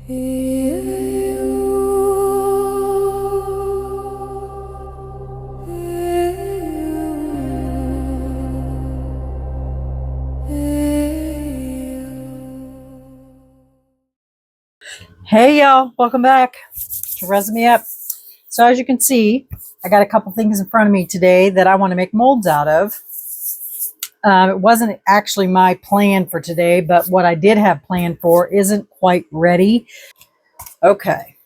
Hey y'all, welcome back to Resin Me Up. So as you can see, I got a couple things in front of me today that I want to make molds out of. It wasn't actually my plan for today, but what I did have planned for isn't quite ready. Okay,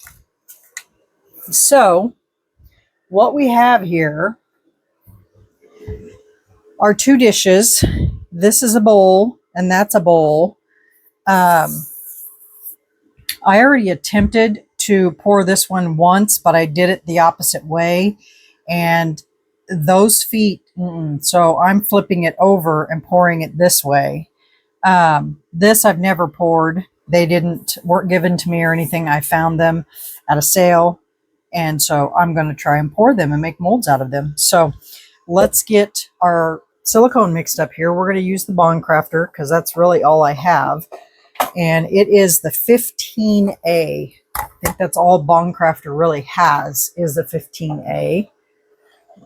so what we have here are two dishes. This is a bowl and that's a bowl. I already attempted to pour this one once, but I did it the opposite way. And those feet, so I'm flipping it over and pouring it this way. This I've never poured. They weren't given to me or anything. I found them at a sale. And so I'm going to try and pour them and make molds out of them. So let's get our silicone mixed up here. We're going to use the bond crafter because that's really all I have. And it is the 15A. I think that's all Bond Crafter really has is the 15A.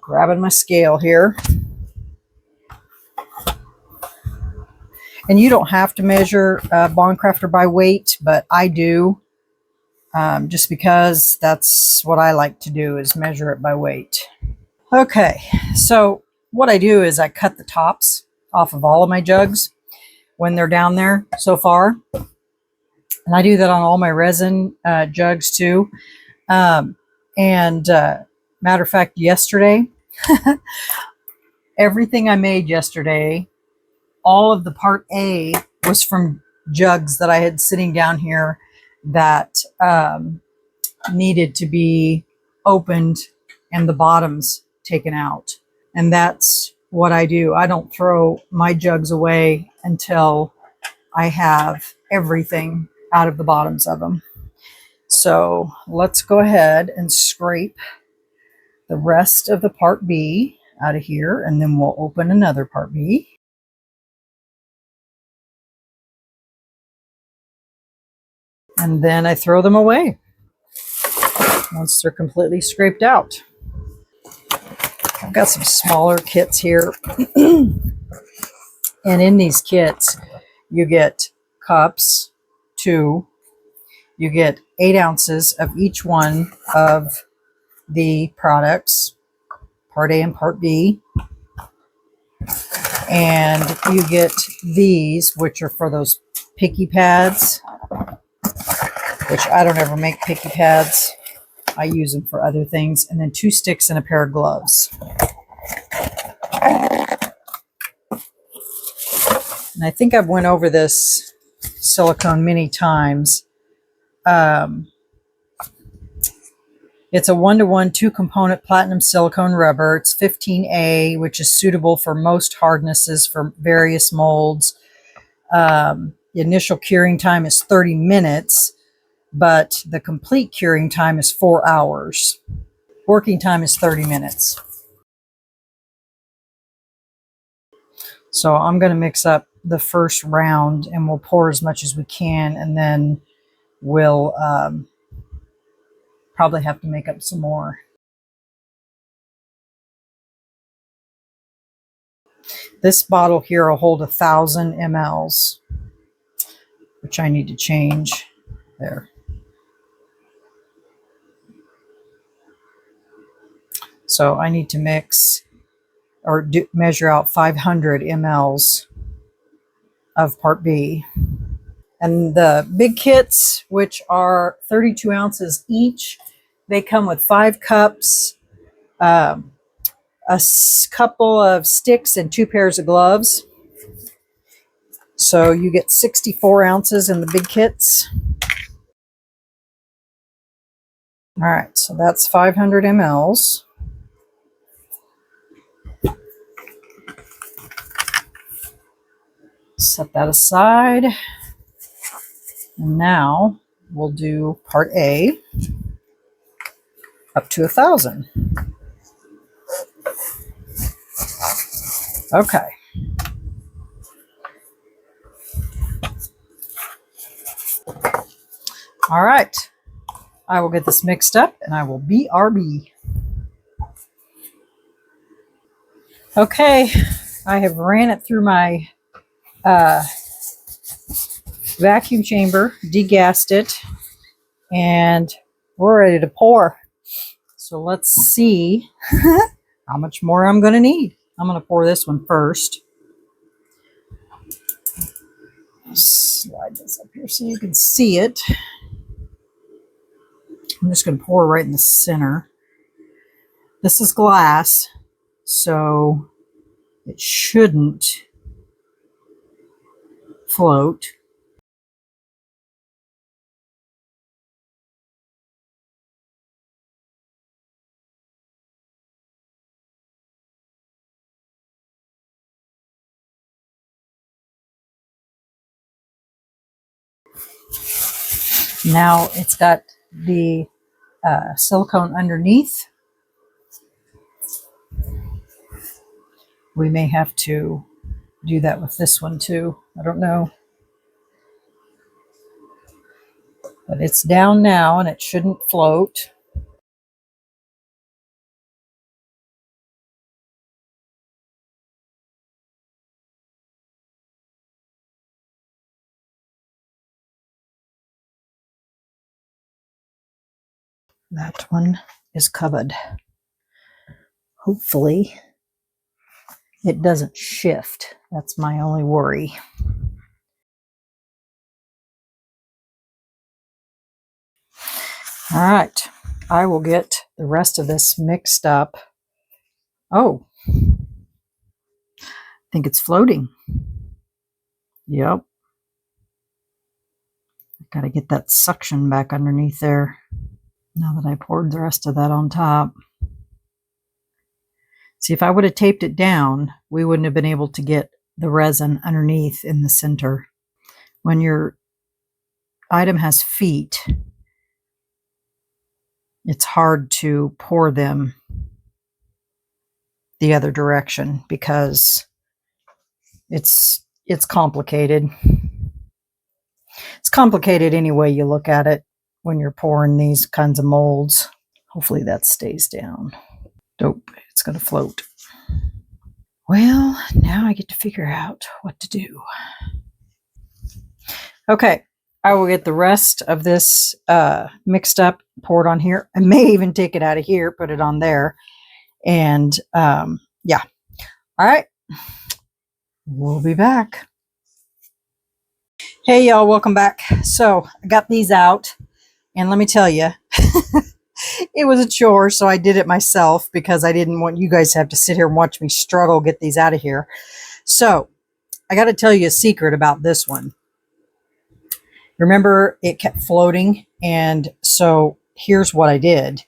Grabbing my scale here. And you don't have to measure Bond Crafter by weight, but I do. Just because that's what I like to do is measure it by weight. Okay, so what I do is I cut the tops off of all of my jugs when they're down there so far. And I do that on all my resin jugs too. Matter of fact, yesterday, everything I made yesterday, all of the part A was from jugs that I had sitting down here that needed to be opened and the bottoms taken out. And that's what I do. I don't throw my jugs away until I have everything out of the bottoms of them. So let's go ahead and scrape the rest of the part B out of here, and then we'll open another part B. And then I throw them away once they're completely scraped out. I've got some smaller kits here. And in these kits, you get cups, 2. You get 8 ounces of each one of the products, part A and part B. And you get these, which are for those picky pads, which I don't ever make picky pads. I use them for other things. And then 2 sticks and a pair of gloves. And I think I've went over this silicone many times. It's a 1-to-1 2-component platinum silicone rubber. It's 15A, which is suitable for most hardnesses for various molds. The initial curing time is 30 minutes, but the complete curing time is 4 hours. Working time is 30 minutes. So I'm going to mix up the first round and we'll pour as much as we can, and then we'll probably have to make up some more. This bottle here will hold 1,000 mLs, which I need to change there. So I need to mix or measure out 500 mLs of part B. And the big kits, which are 32 ounces each, they come with 5 cups, a couple of sticks, and 2 pairs of gloves. So you get 64 ounces in the big kits. All right, so that's 500 mLs. Set that aside. And now we'll do part A up to 1,000. Okay. All right. I will get this mixed up and I will BRB. Okay. I have ran it through my vacuum chamber, degassed it, and we're ready to pour. So let's see how much more I'm going to need. I'm going to pour this one first. Slide this up here so you can see it. I'm just going to pour right in the center. This is glass, so it shouldn't float. Now it's got the silicone underneath. We may have to do that with this one too. I don't know. But it's down now and it shouldn't float. That one is covered. Hopefully it doesn't shift. That's my only worry. All right, I will get the rest of this mixed up. Oh, I think it's floating. Yep. Got to get that suction back underneath there. Now that I poured the rest of that on top. See, if I would have taped it down, we wouldn't have been able to get the resin underneath in the center. When your item has feet, it's hard to pour them the other direction because it's complicated. It's complicated any way you look at it when you're pouring these kinds of molds. Hopefully that stays down. Nope, it's going to float. Well, now I get to figure out what to do. Okay, I will get the rest of this mixed up, poured on here. I may even take it out of here, put it on there. And yeah. All right. We'll be back. Hey, y'all. Welcome back. So I got these out. And let me tell you, it was a chore. So I did it myself because I didn't want you guys to have to sit here and watch me struggle get these out of here. So I got to tell you a secret about this one. Remember, it kept floating. And so here's what I did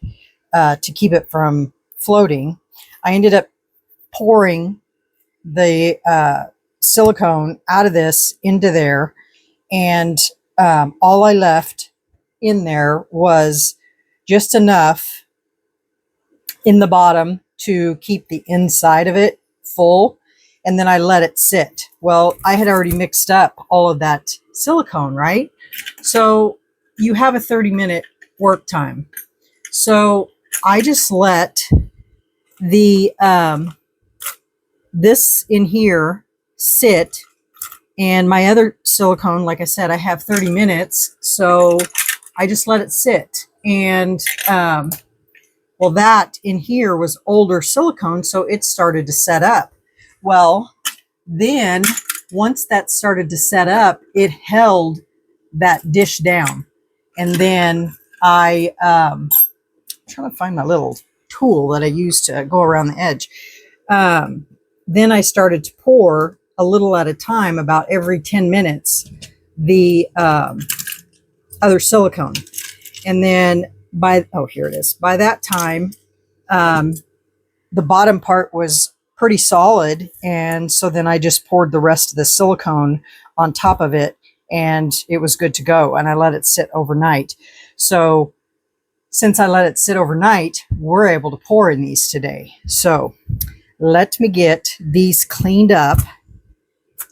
to keep it from floating. I ended up pouring the silicone out of this into there. And all I left in there was just enough in the bottom to keep the inside of it full. And then I let it sit. Well, I had already mixed up all of that silicone, right? So you have a 30-minute work time. So I just let the this in here sit, and my other silicone, like I said, I have 30 minutes, so I just let it sit. And well, that in here was older silicone, so it started to set up. Well, then once that started to set up, it held that dish down. And then I'm trying to find my little tool that I used to go around the edge. Then I started to pour a little at a time, about every 10 minutes, the other silicone. And then here it is. By that time, the bottom part was pretty solid. And so then I just poured the rest of the silicone on top of it, and it was good to go. And I let it sit overnight. So since I let it sit overnight, we're able to pour in these today. So let me get these cleaned up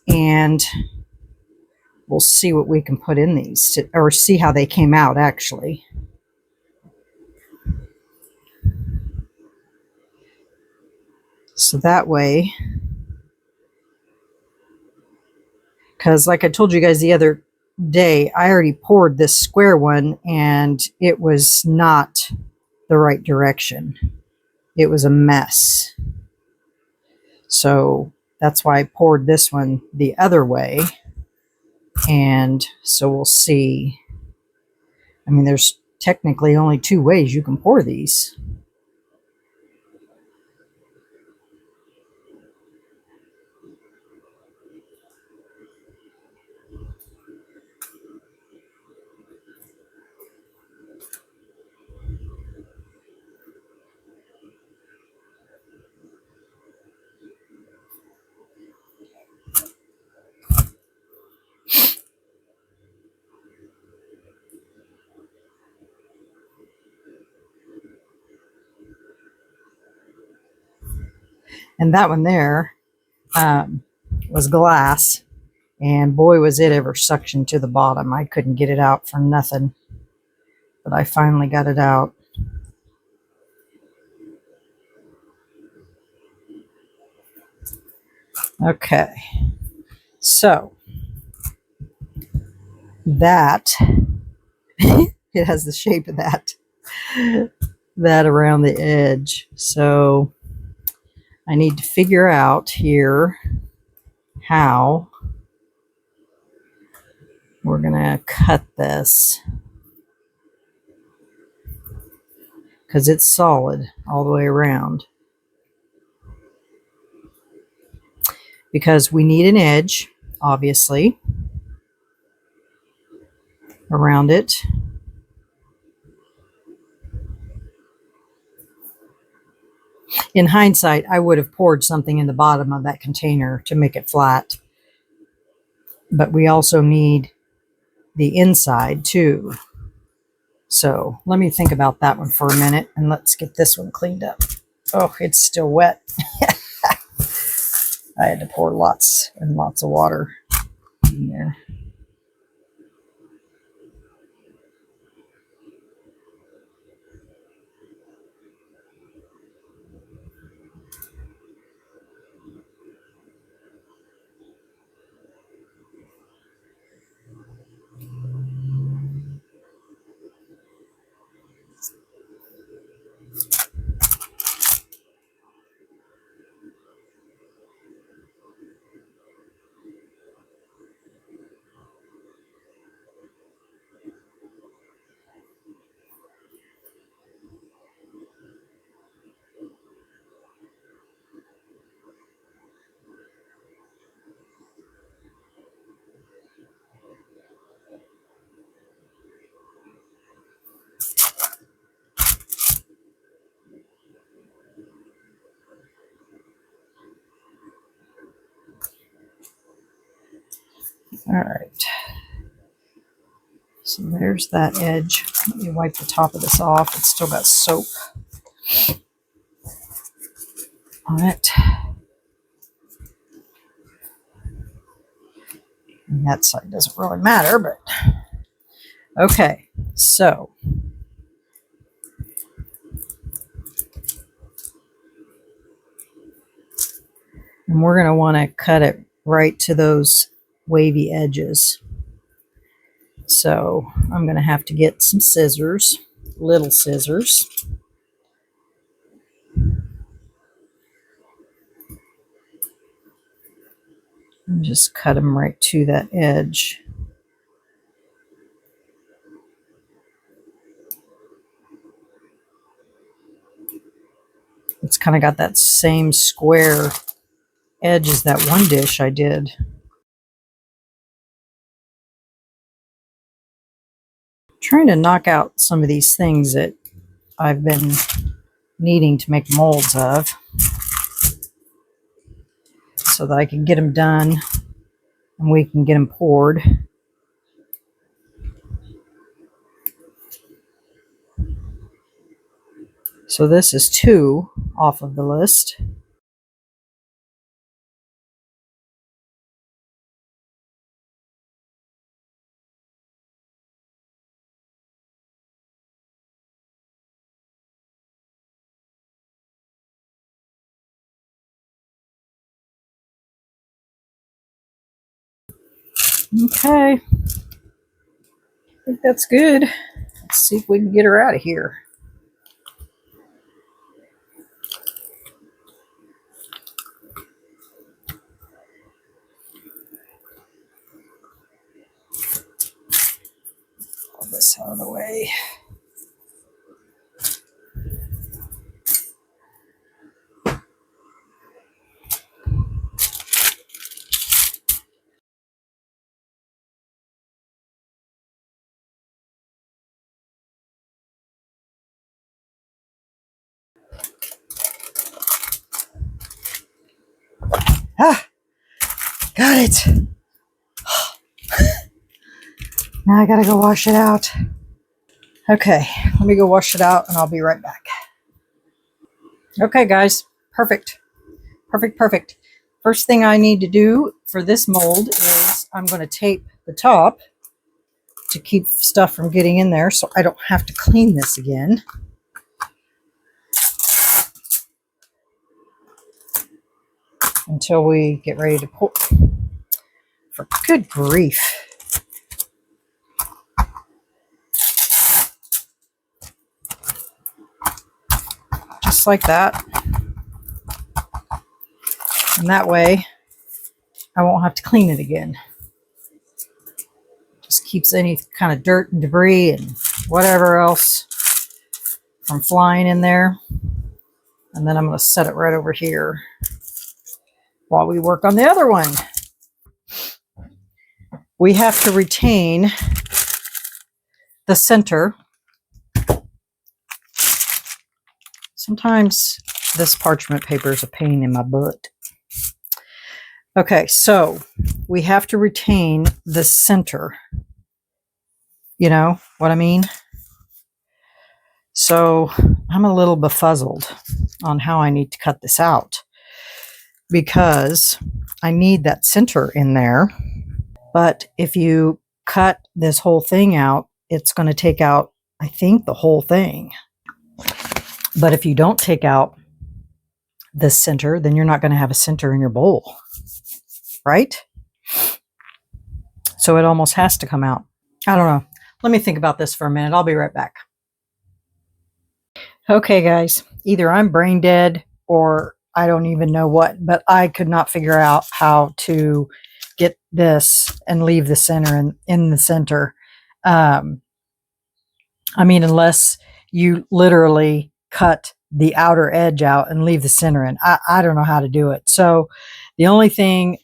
and we'll see what we can put in these, or see how they came out actually. So that way, because like I told you guys the other day, I already poured this square one and it was not the right direction. It was a mess. So that's why I poured this one the other way. And so we'll see. I mean, there's technically only 2 ways you can pour these. And that one there was glass. And boy, was it ever suctioned to the bottom. I couldn't get it out for nothing. But I finally got it out. Okay. So, that, it has the shape of that around the edge. So, I need to figure out here how we're going to cut this, because it's solid all the way around. Because we need an edge, obviously, around it. In hindsight, I would have poured something in the bottom of that container to make it flat. But we also need the inside too. So let me think about that one for a minute, and let's get this one cleaned up. Oh, it's still wet. I had to pour lots and lots of water in there. All right. So there's that edge. Let me wipe the top of this off. It's still got soap on it. And that side doesn't really matter, but okay. So and we're going to want to cut it right to those wavy edges. So I'm going to have to get some scissors, little scissors. And just cut them right to that edge. It's kind of got that same square edge as that one dish I did. Trying to knock out some of these things that I've been needing to make molds of, so that I can get them done and we can get them poured. So this is 2 off of the list. Okay. I think that's good. Let's see if we can get her out of here. All this out of the way. Ah, got it. Now I gotta go wash it out. Okay, let me go wash it out and I'll be right back. Okay, guys, perfect. Perfect. First thing I need to do for this mold is I'm going to tape the top to keep stuff from getting in there so I don't have to clean this again. Until we get ready to pour. For good grief. Just like that. And that way I won't have to clean it again. Just keeps any kind of dirt and debris and whatever else from flying in there. And then I'm going to set it right over here while we work on the other one. We have to retain the center. Sometimes this parchment paper is a pain in my butt. Okay, so we have to retain the center. You know what I mean? So I'm a little befuzzled on how I need to cut this out because I need that center in there. But if you cut this whole thing out, it's going to take out, I think, the whole thing. But if you don't take out the center, then you're not going to have a center in your bowl, right? So it almost has to come out. I don't know. Let me think about this for a minute. I'll be right back. Okay, guys, either I'm brain dead or I don't even know what, but I could not figure out how to get this and leave the center in the center. I mean, unless you literally cut the outer edge out and leave the center in. I don't know how to do it. So the only thing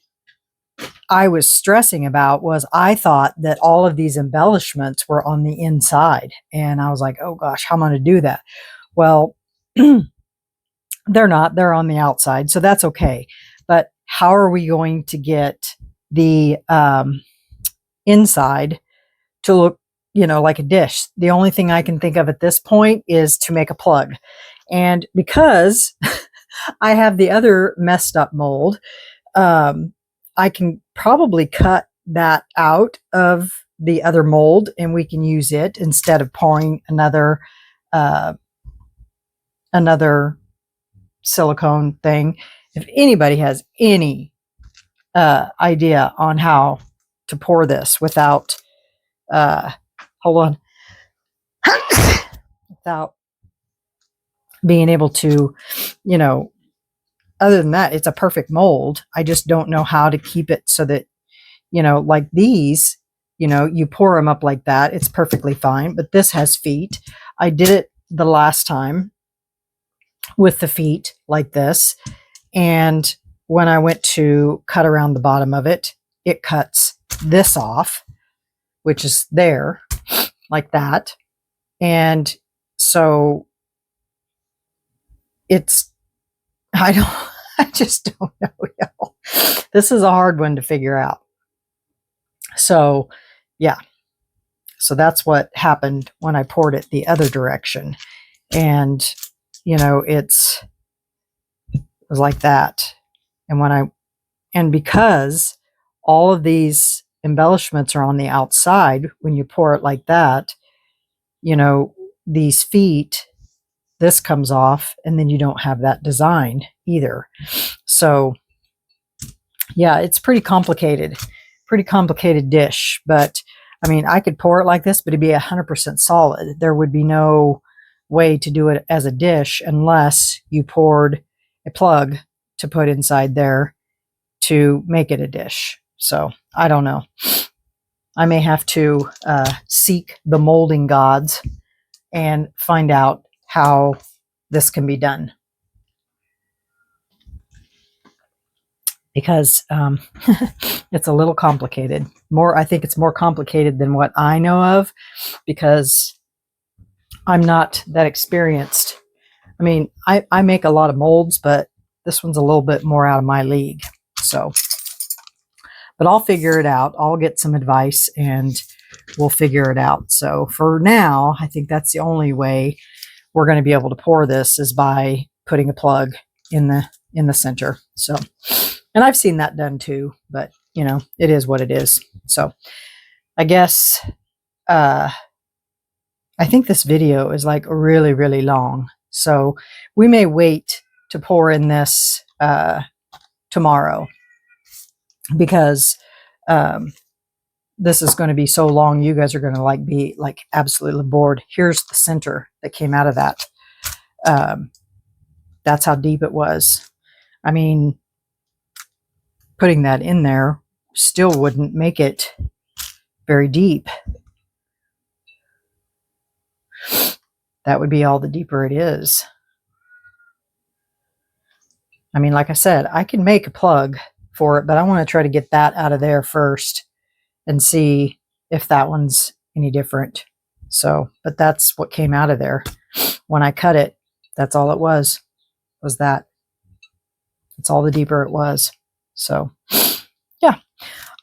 I was stressing about was I thought that all of these embellishments were on the inside. And I was like, oh gosh, how am I going to do that? Well, they're not. They're on the outside. So that's okay. But how are we going to get the inside to look, you know, like a dish? The only thing I can think of at this point is to make a plug. And because I have the other messed up mold, I can probably cut that out of the other mold and we can use it instead of pouring another silicone thing. If anybody has any idea on how to pour this without hold on without being able to, you know, other than that, it's a perfect mold. I just don't know how to keep it so that, you know, like these, you know, you pour them up like that. It's perfectly fine. But this has feet. I did it the last time with the feet like this. And when I went to cut around the bottom of it, it cuts this off, which is there like that. And so it's, I just don't know, y'all. This is a hard one to figure out. So yeah, so that's what happened when I poured it the other direction. And, you know, it was like that. And because all of these embellishments are on the outside, when you pour it like that, you know, these feet, this comes off and then you don't have that design either. So yeah, it's pretty complicated. pretty complicated dish. But I mean, I could pour it like this, but it'd be 100% solid. There would be no way to do it as a dish unless you poured a plug to put inside there to make it a dish. So I don't know. I may have to seek the molding gods and find out how this can be done. Because it's a little complicated. I think it's more complicated than what I know of, because I'm not that experienced. I mean, I make a lot of molds, but this one's a little bit more out of my league. So, but I'll figure it out. I'll get some advice and we'll figure it out. So for now, I think that's the only way we're going to be able to pour this, is by putting a plug in the center. So, and I've seen that done too, but you know, it is what it is. So I guess, I think this video is like really, really long. So we may wait to pour in this tomorrow, because this is going to be so long. You guys are going to be absolutely bored. Here's the center that came out of that. That's how deep it was. I mean, putting that in there still wouldn't make it very deep. That would be all the deeper it is. I mean, like I said, I can make a plug for it, but I want to try to get that out of there first and see if that one's any different. So, but that's what came out of there. When I cut it, that's all it was that. That's all the deeper it was. So, yeah.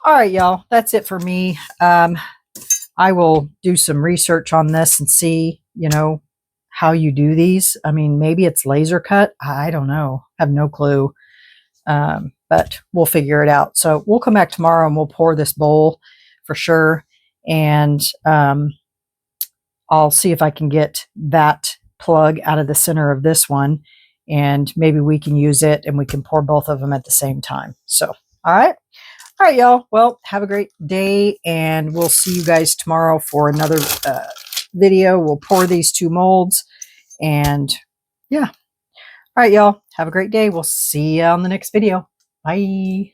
All right, y'all. That's it for me. I will do some research on this and see, you know, how you do these. I mean, maybe it's laser cut. I don't know. I have no clue. But we'll figure it out. So we'll come back tomorrow and we'll pour this bowl for sure. And I'll see if I can get that plug out of the center of this one, and maybe we can use it and we can pour both of them at the same time. So, all right. All right, y'all. Well, have a great day, and we'll see you guys tomorrow for another video. We'll pour these two molds, and yeah. All right, y'all. Have a great day. We'll see you on the next video. Bye.